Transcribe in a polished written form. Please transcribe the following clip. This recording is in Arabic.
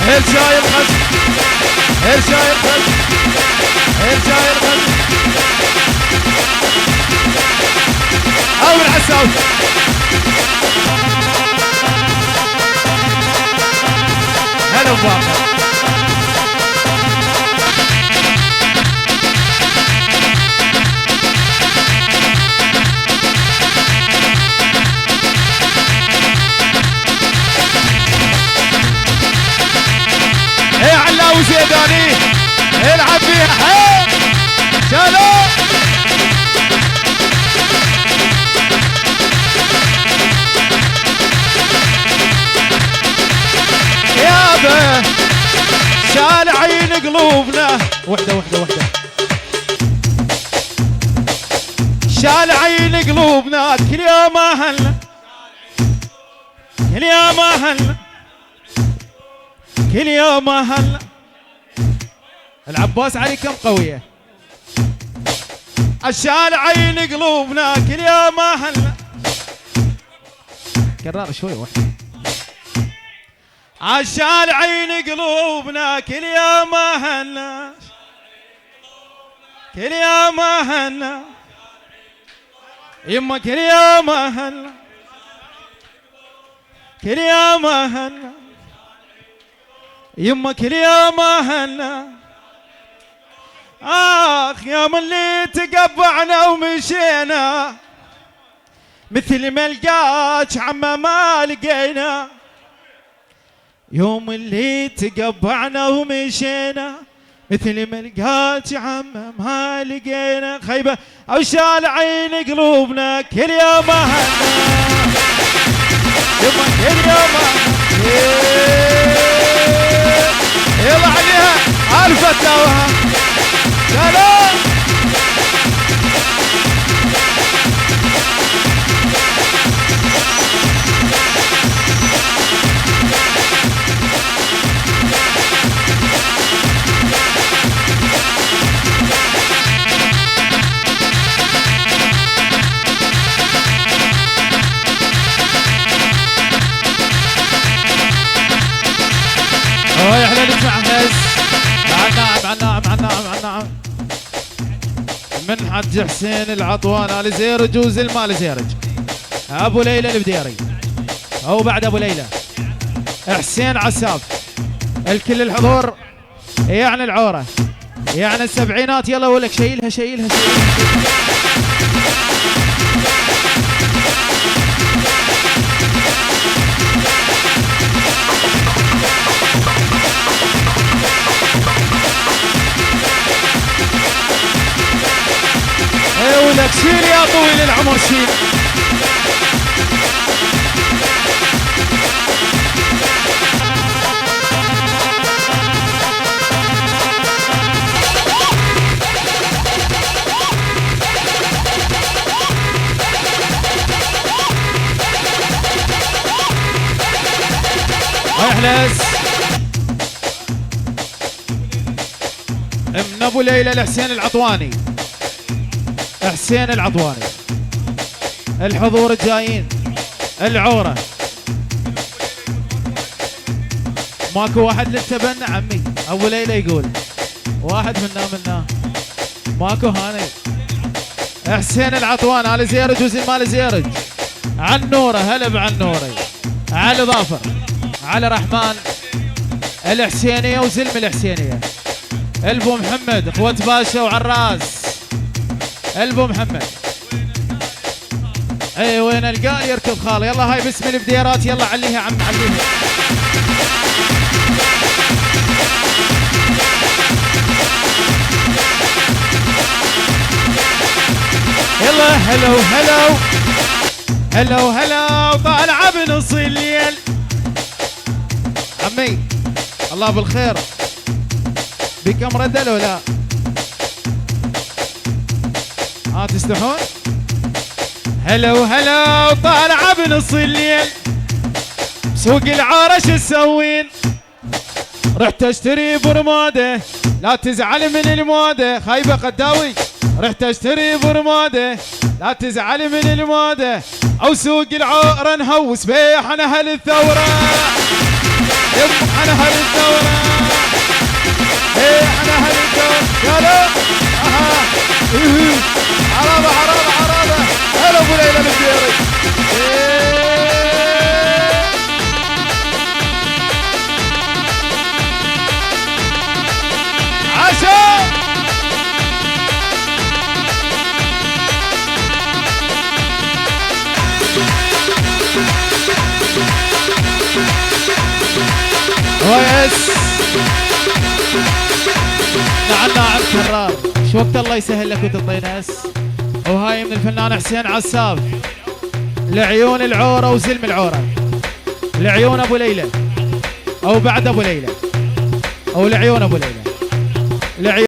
الشاي الخز الشاي الخز الشاي الخز أول عساوي هلا وباقة ايه علاوي زيداني العب فيها حيل شالو يابا شال عين قلوبنا وحده وحده وحده شال عين قلوبنا كل يوم اهلنا كل يوم اهلنا كل يوم اهلنا العباس علي كم قوية الشال عين قلوبنا كل يوم اهلنا كرار شوي واحد عشان عين قلوبنا كل يوم اهلنا كل يوم اهلنا يما كل يوم اهلنا كل يوم اهلنا يما كل يوم اهلنا اخ يوم اللي تقبعنا ومشينا مثل ما لقاك عما ما لقينا يوم اللي تقبعنا ومشينا مثل ما لقاك عما ما لقينا خيبة او شال عين قلوبنا كل يوم اهلنا يما كل يوم اهلنا يلا عليها عرفت لوها سلام يا احنا نسمع هز مع النعم من حج حسين العطوان ال زيرج وزل مال زيرج ابو ليلى البديري او بعد ابو ليلى حسين عساف الكل الحضور يعني العوره يعني السبعينات يلا ولك شيلها شيلها ايه ولك شيل يا طويل العمر شيل احلس من ابو ليلى لحسين العطواني حسين العطواني الحضور الجايين العوره ماكو واحد للتبنى عمي ابو ليلى يقول واحد منا ماكو هاني حسين العطوان على زيرج وزين مال زيرج عن نوره هلا بعن نوري على ظافر على رحمن الحسينيه وزلم الحسينيه البو محمد اخوة باشا وعراس البو محمد اي وين القال يركض خاله يلا هاي باسم البديرات يلا عليها عم عليها يلا هلو هلو هلو هلو طالعه بنص الليل عمي الله بالخير بكم رده لو لا تستحون هلو هلو طالعه بنص الليل سوق العاره شو تسوين رحت اشتري برماده لا تزعل من الموده خايبه قداوي رحت اشتري برماده لا تزعل من الموده او سوق العاره نهوس بيح انا اهل الثوره يم انا اهل الثوره عرابة عرابة عرابة. هلا ابو ليلى بالديري. عشا كويس. نعم ناعم كرار. شو وقت الله يسهل لك وتطينس. وهاي من الفنان حسين عساف لعيون العورة وزلم العورة، لعيون ابو ليلى او بعد ابو ليلى او لعيون ابو ليلى.